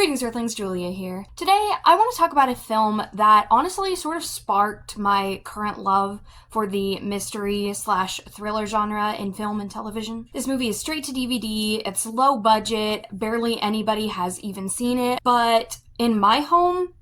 Greetings, Earthlings, Julia here. Today, I want to talk about a film that honestly sort of sparked my current love for the mystery/thriller genre in film and television. This movie is straight to DVD, it's low budget, barely anybody has even seen it, but in my home,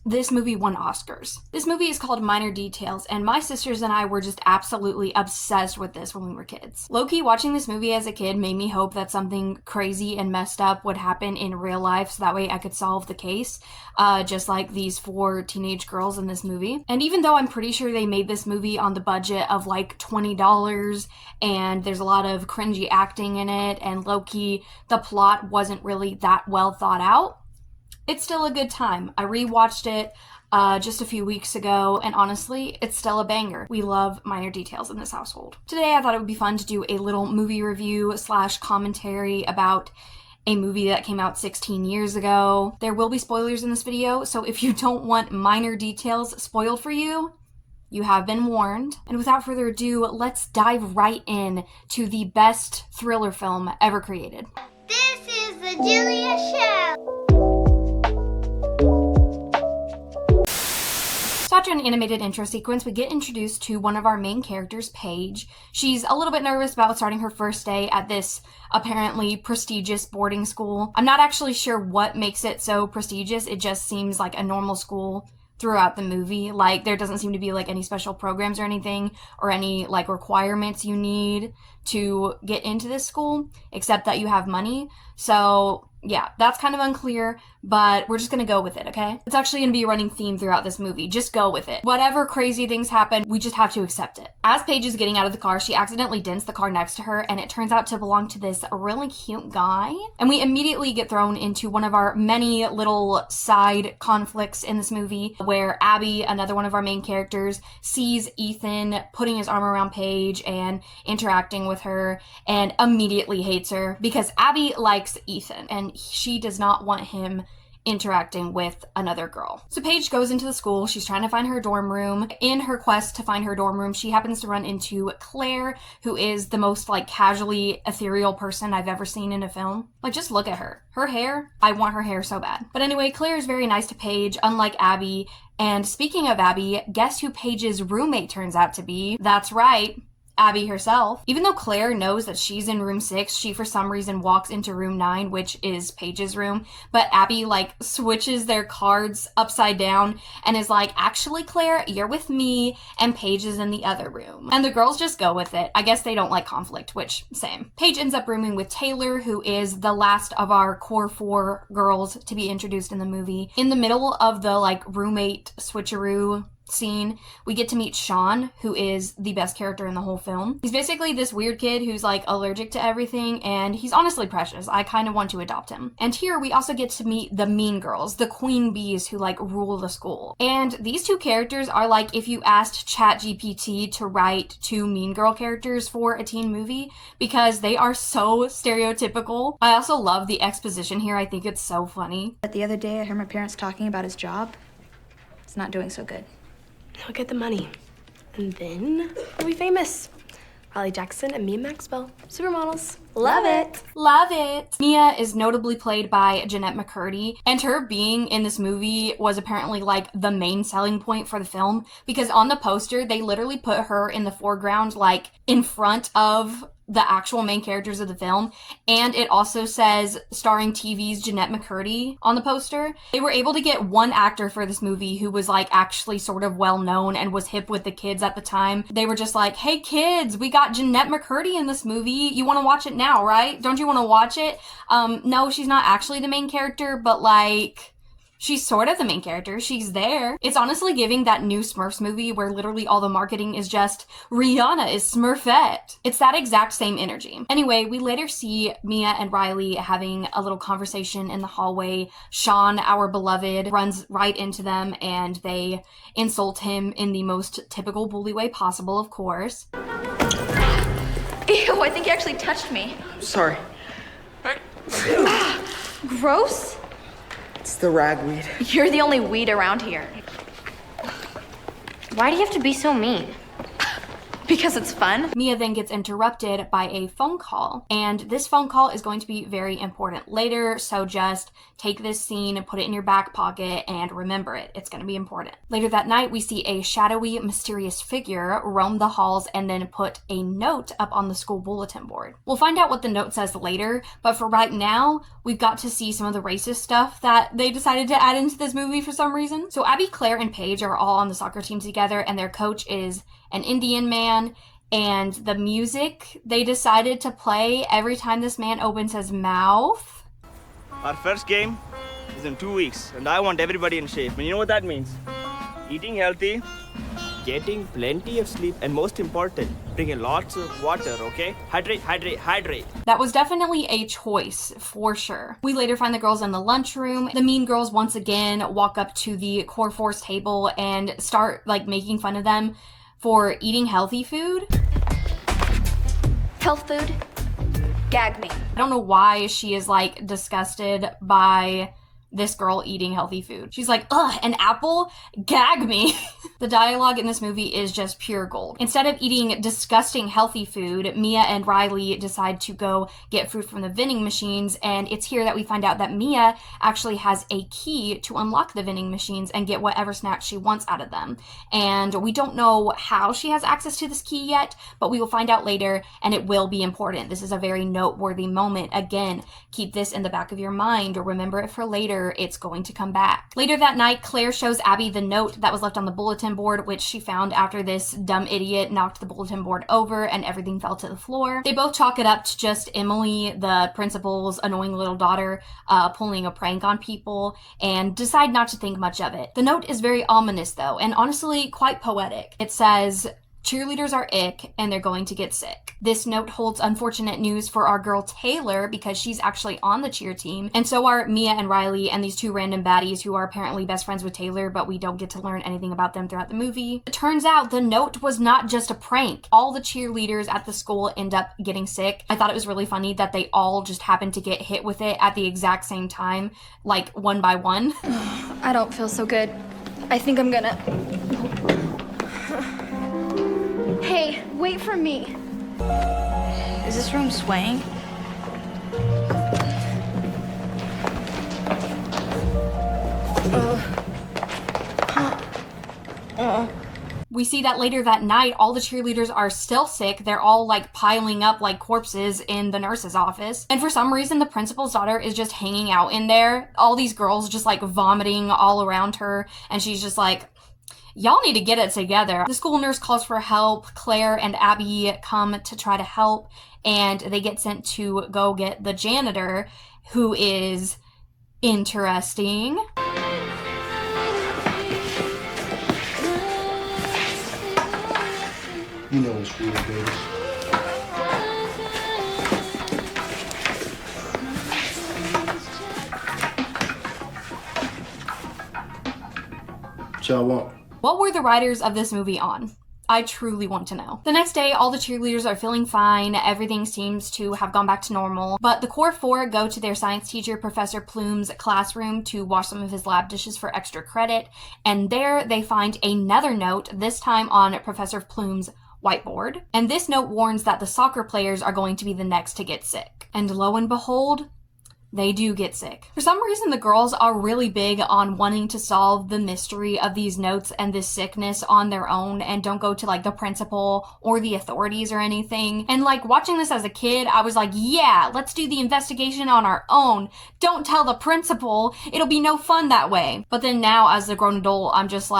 this movie won Oscars. This movie is called Minor Details, and my sisters and I were just absolutely obsessed with this when we were kids. Low-key, watching this movie as a kid made me hope that something crazy and messed up would happen in real life so that way I could solve the case, just like these 4 teenage girls in this movie. And even though I'm pretty sure they made this movie on the budget of like $20, and there's a lot of cringy acting in it, and low-key, the plot wasn't really that well thought out, it's still a good time. I rewatched it just a few weeks ago, and honestly, it's still a banger. We love Minor Details in this household. Today, I thought it would be fun to do a little movie review / commentary about a movie that came out 16 years ago. There will be spoilers in this video, so if you don't want Minor Details spoiled for you, you have been warned. And without further ado, let's dive right in to the best thriller film ever created. This is the Julia Show. So after an animated intro sequence, we get introduced to one of our main characters, Paige. She's a little bit nervous about starting her first day at this apparently prestigious boarding school. I'm not actually sure what makes it so prestigious. It just seems like a normal school throughout the movie. Like, there doesn't seem to be like any special programs or anything, or any like requirements you need to get into this school, except that you have money. So yeah, that's kind of unclear, but we're just gonna go with it, okay? It's actually gonna be a running theme throughout this movie. Just go with it. Whatever crazy things happen, we just have to accept it. As Paige is getting out of the car, she accidentally dents the car next to her, and it turns out to belong to this really cute guy. And we immediately get thrown into one of our many little side conflicts in this movie, where Abby, another one of our main characters, sees Ethan putting his arm around Paige and interacting with her, and immediately hates her because Abby likes Ethan, and she does not want him interacting with another girl. So Paige goes into the school. She's trying to find her dorm room. In her quest to find her dorm room, she happens to run into Claire, who is the most like casually ethereal person I've ever seen in a film. Like, just look at her. Her hair, I want her hair so bad. But anyway, Claire is very nice to Paige, unlike Abby. And speaking of Abby, guess who Paige's roommate turns out to be? That's right, Abby herself. Even though Claire knows that she's in room 6, she for some reason walks into room 9, which is Paige's room, but Abby like switches their cards upside down and is like, actually Claire, you're with me, and Paige is in the other room. And the girls just go with it. I guess they don't like conflict, which, same. Paige ends up rooming with Taylor, who is the last of our core 4 girls to be introduced in the movie. In the middle of the like roommate switcheroo scene, we get to meet Sean, who is the best character in the whole film. He's basically this weird kid who's like allergic to everything, and he's honestly precious. I kind of want to adopt him. And here we also get to meet the mean girls, the queen bees who like rule the school. And these 2 characters are like if you asked ChatGPT to write 2 mean girl characters for a teen movie, because they are so stereotypical. I also love the exposition here. I think it's so funny. But the other day I heard my parents talking about his job. It's not doing so good. He'll get the money. And then we'll be famous. Riley Jackson and Mia Maxwell. Supermodels. Love it. Love it. Mia is notably played by Jeanette McCurdy, and her being in this movie was apparently like the main selling point for the film, because on the poster, they literally put her in the foreground, like in front of the actual main characters of the film, and it also says starring TV's Jeanette McCurdy on the poster. They were able to get one actor for this movie who was like actually sort of well known and was hip with the kids at the time. They were just like, hey kids, we got Jeanette McCurdy in this movie. You want to watch it now, right? Don't you want to watch it? No, she's not actually the main character, but like, she's sort of the main character. She's there. It's honestly giving that new Smurfs movie where literally all the marketing is just, Rihanna is Smurfette. It's that exact same energy. Anyway, we later see Mia and Riley having a little conversation in the hallway. Sean, our beloved, runs right into them, and they insult him in the most typical bully way possible, of course. Ew, I think he actually touched me. Sorry. Gross. It's the ragweed. You're the only weed around here. Why do you have to be so mean? Because it's fun. Mia then gets interrupted by a phone call, and this phone call is going to be very important later, so just take this scene and put it in your back pocket and remember it. It's going to be important. Later that night, we see a shadowy, mysterious figure roam the halls and then put a note up on the school bulletin board. We'll find out what the note says later, but for right now, we've got to see some of the racist stuff that they decided to add into this movie for some reason. So Abby, Claire, and Paige are all on the soccer team together, and their coach is an Indian man, and the music they decided to play every time this man opens his mouth. Our first game is in 2 weeks, and I want everybody in shape. And you know what that means? Eating healthy, getting plenty of sleep, and most important, drinking lots of water, okay? Hydrate, hydrate, hydrate. That was definitely a choice, for sure. We later find the girls in the lunchroom. The mean girls once again walk up to the core force table and start making fun of them for eating healthy food. Health food? Gag me. I don't know why she is disgusted by this girl eating healthy food. She's like, ugh, an apple? Gag me. The dialogue in this movie is just pure gold. Instead of eating disgusting healthy food, Mia and Riley decide to go get food from the vending machines, and it's here that we find out that Mia actually has a key to unlock the vending machines and get whatever snacks she wants out of them. And we don't know how she has access to this key yet, but we will find out later, and it will be important. This is a very noteworthy moment. Again, keep this in the back of your mind or remember it for later. It's going to come back. Later that night, Claire shows Abby the note that was left on the bulletin board, which she found after this dumb idiot knocked the bulletin board over and everything fell to the floor. They both chalk it up to just Emily, the principal's annoying little daughter, pulling a prank on people, and decide not to think much of it. The note is very ominous though, and honestly quite poetic. It says, cheerleaders are ick and they're going to get sick. This note holds unfortunate news for our girl Taylor because she's actually on the cheer team, and so are Mia and Riley and these two random baddies who are apparently best friends with Taylor, but we don't get to learn anything about them throughout the movie. It turns out the note was not just a prank. All the cheerleaders at the school end up getting sick. I thought it was really funny that they all just happened to get hit with it at the exact same time, one by one. I don't feel so good. I think I'm gonna... Hey, wait for me. Is this room swaying? We see that later that night, all the cheerleaders are still sick. They're all piling up like corpses in the nurse's office. And for some reason, the principal's daughter is just hanging out in there. All these girls just vomiting all around her. And she's just y'all need to get it together. The school nurse calls for help. Claire and Abby come to try to help, and they get sent to go get the janitor, who is interesting. You know it's real, baby. What y'all want? What were the writers of this movie on? I truly want to know. The next day, all the cheerleaders are feeling fine. Everything seems to have gone back to normal. But the core four go to their science teacher, Professor Plume's classroom to wash some of his lab dishes for extra credit. And there they find another note, this time on Professor Plume's whiteboard. And this note warns that the soccer players are going to be the next to get sick. And lo and behold, they do get sick. For some reason, the girls are really big on wanting to solve the mystery of these notes and this sickness on their own and don't go to the principal or the authorities or anything. And watching this as a kid, I was like, yeah, let's do the investigation on our own. Don't tell the principal. It'll be no fun that way. But then now as a grown adult, I'm just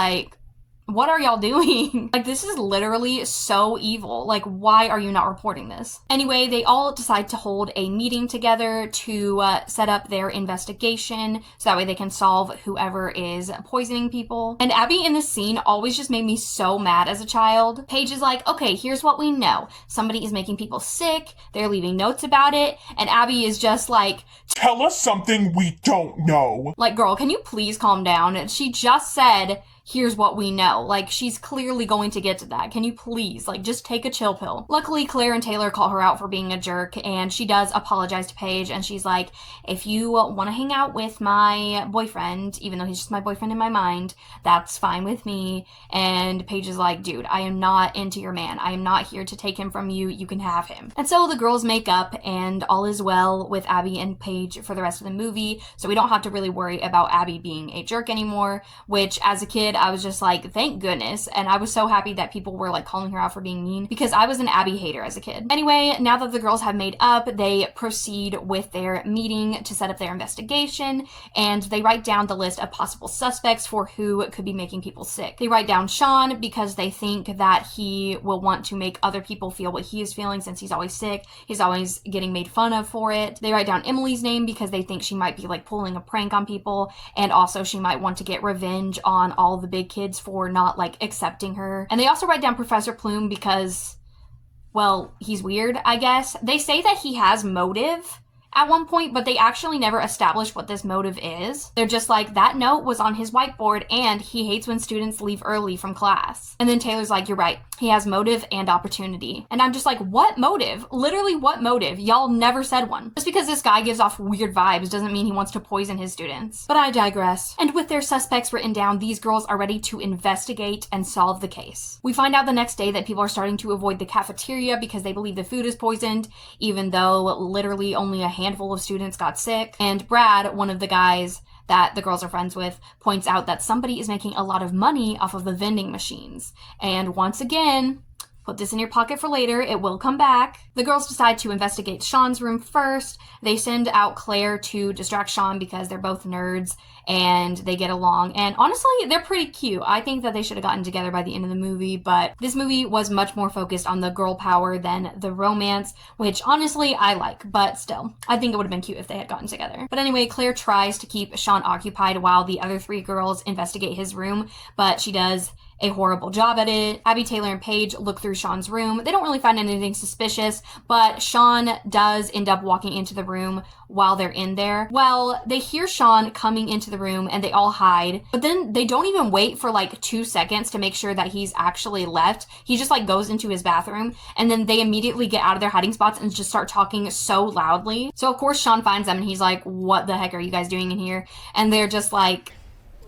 what are y'all doing? This is literally so evil. Why are you not reporting this? Anyway, they all decide to hold a meeting together to set up their investigation so that way they can solve whoever is poisoning people. And Abby in this scene always just made me so mad as a child. Paige is okay, here's what we know. Somebody is making people sick. They're leaving notes about it. And Abby is just tell us something we don't know. Girl, can you please calm down? She just said, here's what we know. Like, she's clearly going to get to that. Can you please, like, just take a chill pill? Luckily, Claire and Taylor call her out for being a jerk, and she does apologize to Paige, and she's like, if you want to hang out with my boyfriend, even though he's just my boyfriend in my mind, that's fine with me. And Paige is like, dude, I am not into your man. I am not here to take him from you. You can have him. And so the girls make up, and all is well with Abby and Paige for the rest of the movie, so we don't have to really worry about Abby being a jerk anymore, which as a kid, I was just like, thank goodness. And I was so happy that people were like calling her out for being mean, because I was an Abby hater as a kid. Anyway, now that the girls have made up, they proceed with their meeting to set up their investigation, and they write down the list of possible suspects for who could be making people sick. They write down Sean because they think that he will want to make other people feel what he is feeling since he's always sick. He's always getting made fun of for it. They write down Emily's name because they think she might be like pulling a prank on people, and also she might want to get revenge on all the big kids for not like accepting her. And they also write down Professor Plume because, well, he's weird, I guess. They say that he has motive at one point, but they actually never establish what this motive is. They're just like, that note was on his whiteboard, and he hates when students leave early from class. And then Taylor's like, you're right, he has motive and opportunity. And I'm just like, what motive? Literally, what motive? Y'all never said one. Just because this guy gives off weird vibes doesn't mean he wants to poison his students. But I digress. And with their suspects written down, these girls are ready to investigate and solve the case. We find out the next day that people are starting to avoid the cafeteria because they believe the food is poisoned, even though literally only a handful of students got sick. And Brad, one of the guys that the girls are friends with, points out that somebody is making a lot of money off of the vending machines. And once again, put this in your pocket for later, it will come back. The girls decide to investigate Sean's room first. They send out Claire to distract Sean because they're both nerds and they get along. And honestly, they're pretty cute. I think that they should have gotten together by the end of the movie, but this movie was much more focused on the girl power than the romance, which honestly I like, but still, I think it would have been cute if they had gotten together. But anyway, Claire tries to keep Sean occupied while the other three girls investigate his room, but she does a horrible job at it. Abby, Taylor, and Paige look through Sean's room. They don't really find anything suspicious, but Sean does end up walking into the room while they're in there. Well, they hear Sean coming into the room and they all hide, but then they don't even wait for like 2 seconds to make sure that he's actually left. He just like goes into his bathroom, and then they immediately get out of their hiding spots and just start talking so loudly. So of course Sean finds them and he's like, what the heck are you guys doing in here? And they're just like,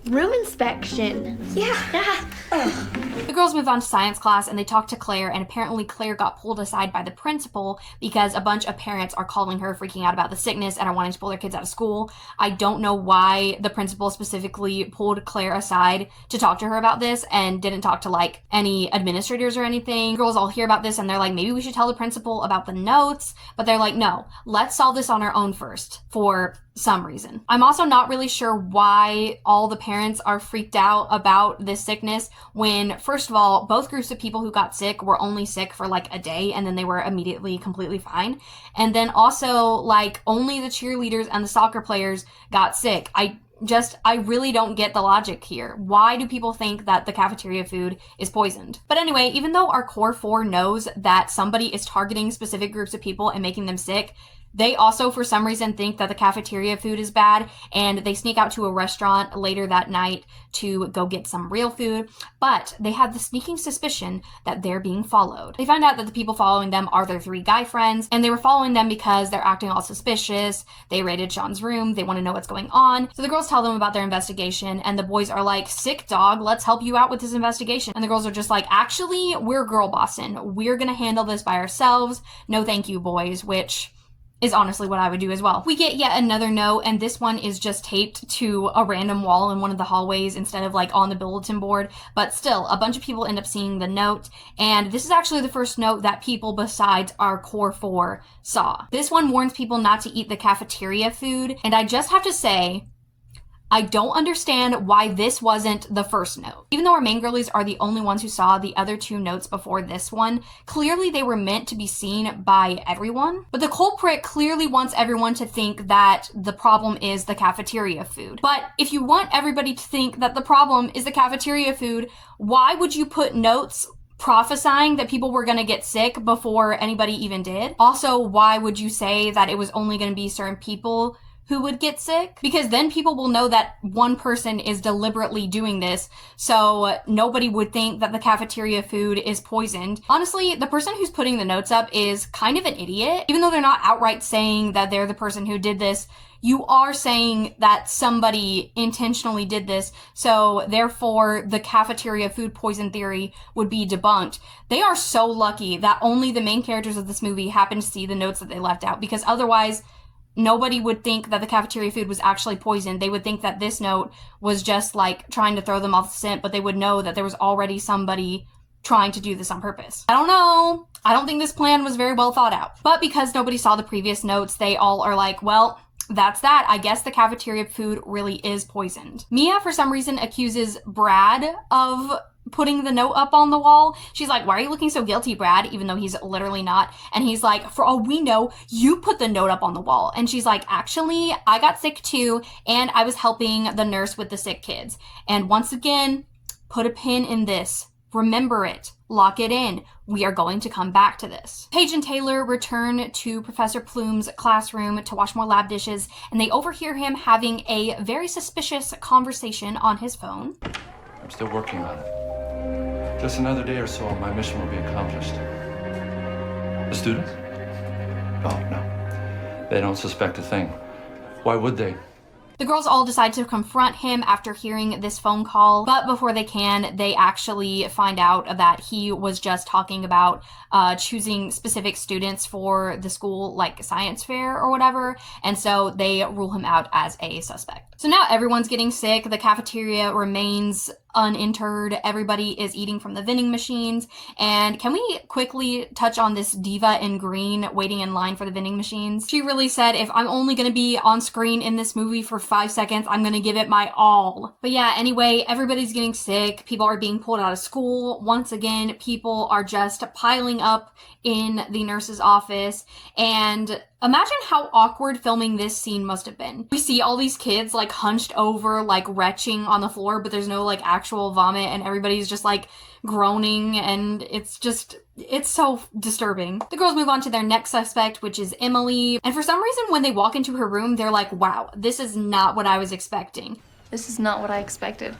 Room inspection. Yeah. the girls move on to science class and they talk to Claire, and apparently Claire got pulled aside by the principal because a bunch of parents are calling her, freaking out about the sickness and are wanting to pull their kids out of school. I don't know why the principal specifically pulled Claire aside to talk to her about this and didn't talk to like any administrators or anything. Girls all hear about this and they're like, maybe we should tell the principal about the notes, but they're like, no, let's solve this on our own first for some reason. I'm also not really sure why all the parents are freaked out about this sickness when, first of all, both groups of people who got sick were only sick for like a day and then they were immediately completely fine. And then also, like, only the cheerleaders and the soccer players got sick. I really don't get the logic here. Why do people think that the cafeteria food is poisoned? But anyway, even though our core four knows that somebody is targeting specific groups of people and making them sick, they also, for some reason, think that the cafeteria food is bad, and they sneak out to a restaurant later that night to go get some real food, but they have the sneaking suspicion that they're being followed. They find out that the people following them are their three guy friends, and they were following them because they're acting all suspicious. They raided Sean's room. They want to know what's going on. So the girls tell them about their investigation, and the boys are like, sick dog, let's help you out with this investigation. And the girls are just like, actually, we're girl bossing. We're gonna handle this by ourselves. No thank you, boys, which is honestly what I would do as well. We get yet another note, and this one is just taped to a random wall in one of the hallways instead of like on the bulletin board, but still, a bunch of people end up seeing the note, and this is actually the first note that people besides our core four saw. This one warns people not to eat the cafeteria food, and I just have to say, I don't understand why this wasn't the first note. Even though our main girlies are the only ones who saw the other two notes before this one, clearly they were meant to be seen by everyone. But the culprit clearly wants everyone to think that the problem is the cafeteria food. But if you want everybody to think that the problem is the cafeteria food, why would you put notes prophesying that people were going to get sick before anybody even did? Also, why would you say that it was only going to be certain people who would get sick, because then people will know that one person is deliberately doing this, so nobody would think that the cafeteria food is poisoned. Honestly, the person who's putting the notes up is kind of an idiot. Even though they're not outright saying that they're the person who did this, you are saying that somebody intentionally did this, so therefore the cafeteria food poison theory would be debunked. They are so lucky that only the main characters of this movie happen to see the notes that they left out, because otherwise nobody would think that the cafeteria food was actually poisoned. They would think that this note was just like trying to throw them off the scent, but they would know that there was already somebody trying to do this on purpose. I don't know. I don't think this plan was very well thought out. But because nobody saw the previous notes, they all are like, well, that's that. I guess the cafeteria food really is poisoned. Mia, for some reason, accuses Brad of putting the note up on the wall. She's like, why are you looking so guilty, Brad? Even though he's literally not. And he's like, for all we know, you put the note up on the wall. And she's like, actually, I got sick too, and I was helping the nurse with the sick kids. And once again, put a pin in this. Remember it. Lock it in. We are going to come back to this. Paige and Taylor return to Professor Plume's classroom to wash more lab dishes, and they overhear him having a very suspicious conversation on his phone. I'm still working on it. Just another day or so, and my mission will be accomplished. The students? Oh, no. They don't suspect a thing. Why would they? The girls all decide to confront him after hearing this phone call, but before they can, they actually find out that he was just talking about choosing specific students for the school, like science fair or whatever, and so they rule him out as a suspect. So now everyone's getting sick, the cafeteria remains uninterred, everybody is eating from the vending machines, and can we quickly touch on this diva in green waiting in line for the vending machines? She really said, if I'm only gonna be on screen in this movie for 5 seconds, I'm gonna give it my all. But yeah, anyway, everybody's getting sick, people are being pulled out of school, once again, people are just piling up in the nurse's office, and imagine how awkward filming this scene must have been. We see all these kids like hunched over, like retching on the floor, but there's no like actual vomit, and everybody's just like groaning, and it's so disturbing. The girls move on to their next suspect, which is Emily, and for some reason when they walk into her room, they're like, wow, this is not what I was expecting. This is not what I expected.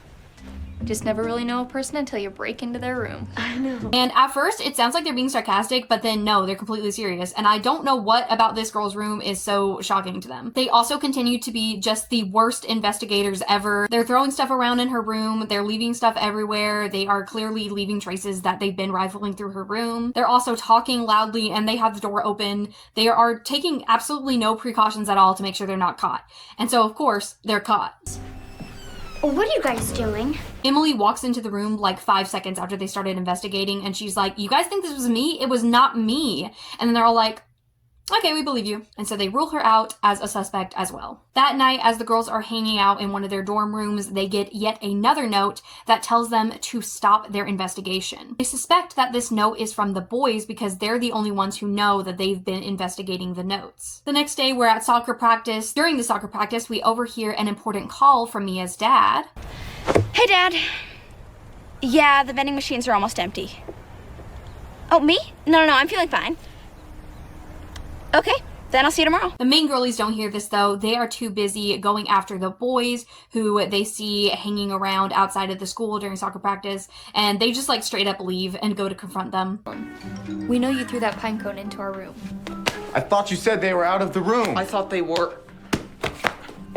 You just never really know a person until you break into their room. I know. And at first, it sounds like they're being sarcastic, but then no, they're completely serious. And I don't know what about this girl's room is so shocking to them. They also continue to be just the worst investigators ever. They're throwing stuff around in her room. They're leaving stuff everywhere. They are clearly leaving traces that they've been rifling through her room. They're also talking loudly, and they have the door open. They are taking absolutely no precautions at all to make sure they're not caught. And so, of course, they're caught. What are you guys doing? Emily walks into the room like 5 seconds after they started investigating, and she's like, you guys think this was me? It was not me. And then they're all like, okay, we believe you. And so they rule her out as a suspect as well. That night, as the girls are hanging out in one of their dorm rooms, they get yet another note that tells them to stop their investigation. They suspect that this note is from the boys because they're the only ones who know that they've been investigating the notes. The next day, we're at soccer practice. During the soccer practice, we overhear an important call from Mia's dad. Hey, Dad. Yeah, the vending machines are almost empty. Oh, me? No, I'm feeling fine. Okay, then I'll see you tomorrow. The main girlies don't hear this though. They are too busy going after the boys who they see hanging around outside of the school during soccer practice, and they just like straight up leave and go to confront them. We know you threw that pine cone into our room. I thought you said they were out of the room. I thought they were.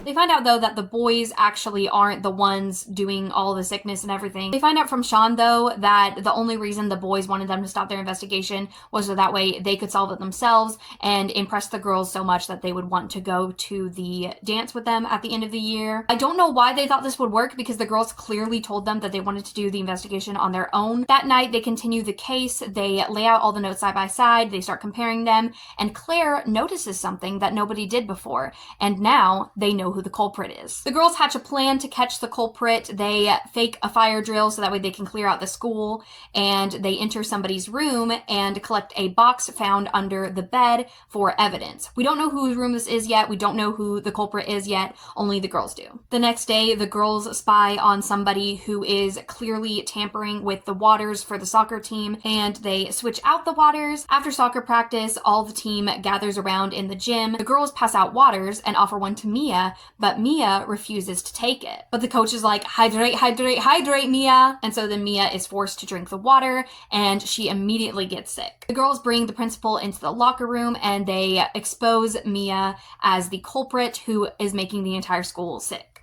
They find out, though, that the boys actually aren't the ones doing all the sickness and everything. They find out from Sean, though, that the only reason the boys wanted them to stop their investigation was so that way they could solve it themselves and impress the girls so much that they would want to go to the dance with them at the end of the year. I don't know why they thought this would work, because the girls clearly told them that they wanted to do the investigation on their own. That night, they continue the case. They lay out all the notes side by side. They start comparing them, and Claire notices something that nobody did before, and now they know who the culprit is. The girls hatch a plan to catch the culprit. They fake a fire drill so that way they can clear out the school, and they enter somebody's room and collect a box found under the bed for evidence. We don't know whose room this is yet. We don't know who the culprit is yet. Only the girls do. The next day, the girls spy on somebody who is clearly tampering with the waters for the soccer team, and they switch out the waters. After soccer practice, all the team gathers around in the gym. The girls pass out waters and offer one to Mia, but Mia refuses to take it. But the coach is like, hydrate, hydrate, hydrate, Mia. And so then Mia is forced to drink the water, and she immediately gets sick. The girls bring the principal into the locker room, and they expose Mia as the culprit who is making the entire school sick.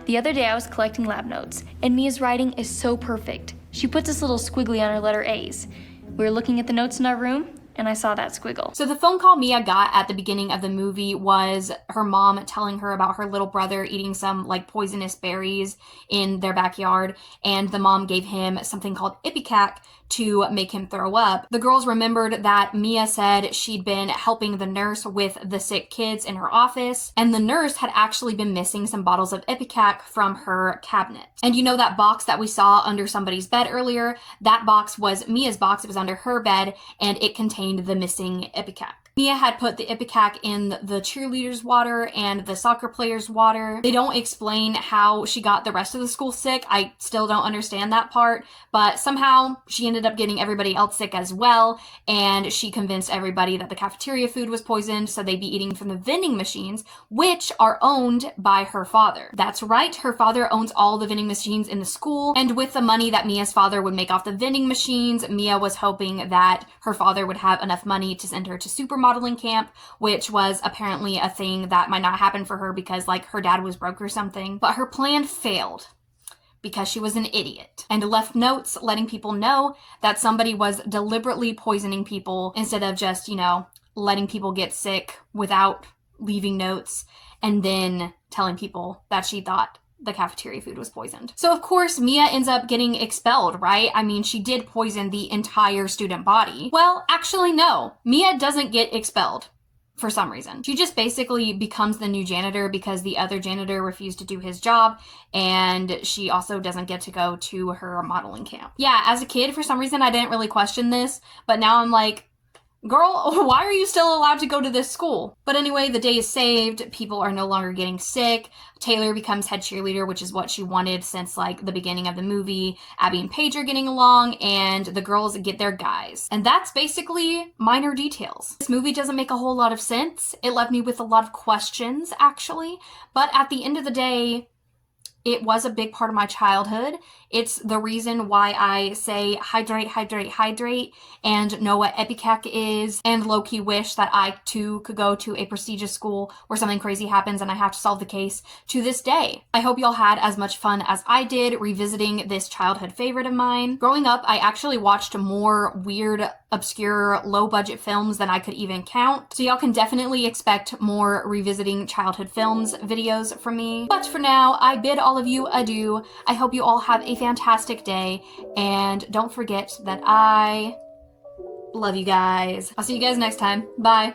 The other day I was collecting lab notes, and Mia's writing is so perfect. She puts this little squiggly on her letter A's. We were looking at the notes in our room, and I saw that squiggle. So the phone call Mia got at the beginning of the movie was her mom telling her about her little brother eating some like poisonous berries in their backyard, and the mom gave him something called ipecac to make him throw up. The girls remembered that Mia said she'd been helping the nurse with the sick kids in her office, and the nurse had actually been missing some bottles of ipecac from her cabinet. And you know that box that we saw under somebody's bed earlier? That box was Mia's box. It was under her bed, and it contained the missing ipecac. Mia had put the ipecac in the cheerleaders' water and the soccer players' water. They don't explain how she got the rest of the school sick. I still don't understand that part, but somehow she ended up getting everybody else sick as well, and she convinced everybody that the cafeteria food was poisoned, so they'd be eating from the vending machines, which are owned by her father. That's right, her father owns all the vending machines in the school, and with the money that Mia's father would make off the vending machines, Mia was hoping that her father would have enough money to send her to supermodeling camp, which was apparently a thing that might not happen for her because like her dad was broke or something. But her plan failed because she was an idiot and left notes letting people know that somebody was deliberately poisoning people instead of just, you know, letting people get sick without leaving notes and then telling people that she thought the cafeteria food was poisoned. So of course, Mia ends up getting expelled, right? I mean, she did poison the entire student body. Well, actually, no. Mia doesn't get expelled for some reason. She just basically becomes the new janitor because the other janitor refused to do his job, and she also doesn't get to go to her modeling camp. Yeah, as a kid, for some reason, I didn't really question this, but now I'm like, girl, why are you still allowed to go to this school? But anyway, the day is saved. People are no longer getting sick. Taylor becomes head cheerleader, which is what she wanted since like the beginning of the movie. Abby and Paige are getting along, and the girls get their guys. And that's basically minor details. This movie doesn't make a whole lot of sense. It left me with a lot of questions, actually. But at the end of the day, it was a big part of my childhood. It's the reason why I say hydrate, hydrate, hydrate, and know what ipecac is, and low-key wish that I too could go to a prestigious school where something crazy happens and I have to solve the case to this day. I hope y'all had as much fun as I did revisiting this childhood favorite of mine. Growing up, I actually watched more weird, obscure, low-budget films than I could even count, so y'all can definitely expect more revisiting childhood films videos from me. But for now, I bid all of you adieu. I hope you all have a fantastic day, and don't forget that I love you guys. I'll see you guys next time. Bye.